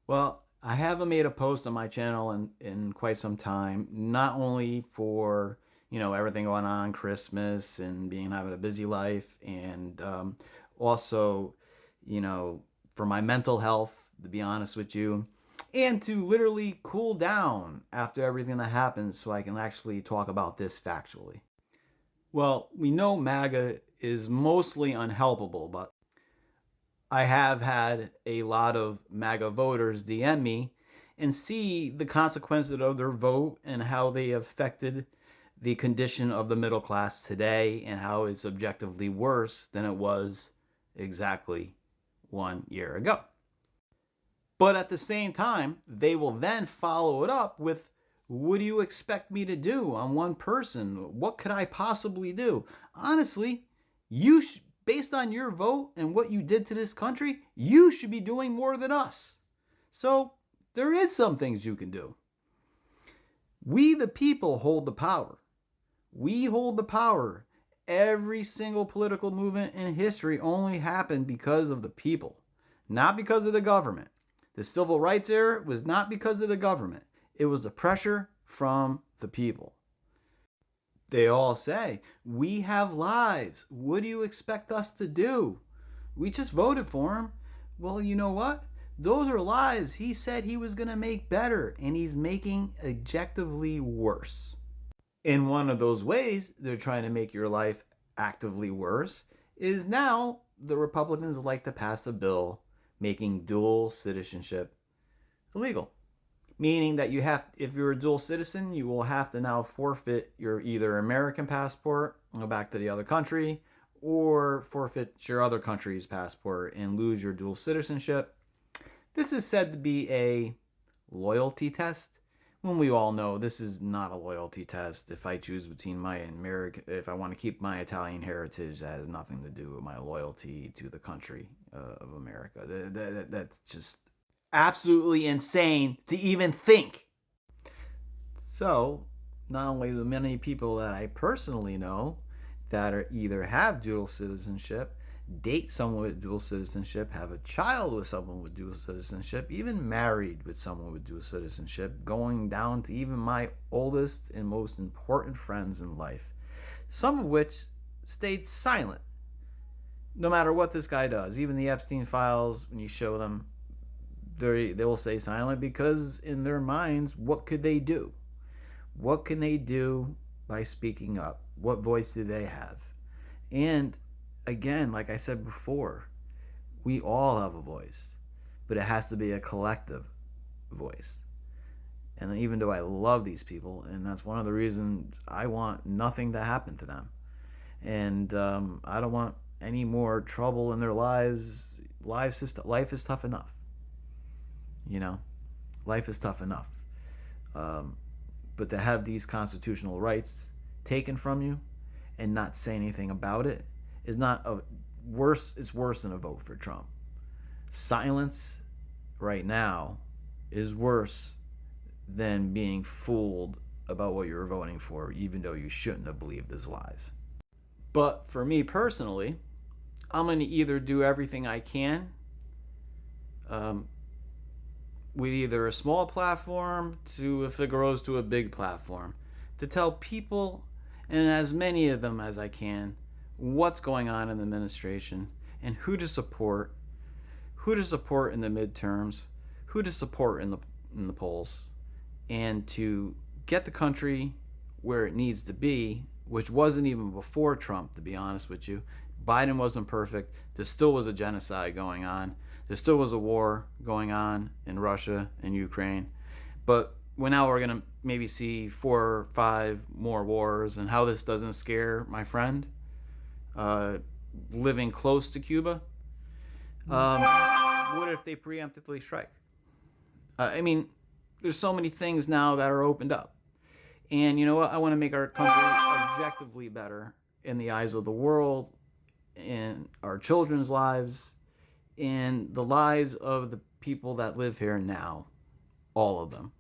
Well, I haven't made a post on my channel in quite some time, not only for, everything going on, Christmas and being having a busy life, and also, you know, for my mental health, to be honest with you, and to literally cool down after everything that happens so I can actually talk about this factually. Well, we know MAGA is mostly unhelpable, but I have had a lot of MAGA voters DM me and see the consequences of their vote and how they affected the condition of the middle class today and how it's objectively worse than it was exactly 1 year ago. But at the same time, they will then follow it up with, what do you expect me to do? I'm one person. What could I possibly do? Honestly, based on your vote and what you did to this country, you should be doing more than us. So there is some things you can do. We, the people, hold the power. We hold the power. Every single political movement in history only happened because of the people, not because of the government. The civil rights era was not because of the government. It was the pressure from the people. They all say, we have lives. What do you expect us to do? We just voted for him. Well, you know what? Those are lives he said he was going to make better, and he's making objectively worse. In one of those ways, they're trying to make your life actively worse, is now the Republicans like to pass a bill making dual citizenship illegal. Meaning that if you're a dual citizen, you will have to now forfeit your either American passport and go back to the other country, or forfeit your other country's passport and lose your dual citizenship. This is said to be a loyalty test, when we all know this is not a loyalty test. If I choose between if I want to keep my Italian heritage, that has nothing to do with my loyalty to the country of America. That's just absolutely insane to even think. So, not only the many people that I personally know that are either have dual citizenship, date someone with dual citizenship, have a child with someone with dual citizenship, even married with someone with dual citizenship, going down to even my oldest and most important friends in life, some of which stayed silent no matter what this guy does. Even the Epstein files, when you show them, they will stay silent because in their minds, what could they do? What can they do by speaking up? What voice do they have? And again, like I said before, we all have a voice, but it has to be a collective voice. And even though I love these people, and that's one of the reasons I want nothing to happen to them, and I don't want any more trouble in their lives. Life is tough enough. You know, life is tough enough. But to have these constitutional rights taken from you and not say anything about it is not a worse. It's worse than a vote for Trump. Silence right now is worse than being fooled about what you're voting for, even though you shouldn't have believed his lies. But for me personally, I'm going to either do everything I can um, with either a small platform to, if it grows to a big platform, to tell people, and as many of them as I can, what's going on in the administration and who to support in the midterms, who to support in the polls, and to get the country where it needs to be, which wasn't even before Trump, to be honest with you. Biden wasn't perfect. There still was a genocide going on. There still was a war going on in Russia and Ukraine. But now we're going to maybe see 4 or 5 more wars, and how this doesn't scare my friend living close to Cuba. What if they preemptively strike? I mean, there's so many things now that are opened up. And you know what? I want to make our country objectively better in the eyes of the world, in our children's lives, in the lives of the people that live here now. All of them.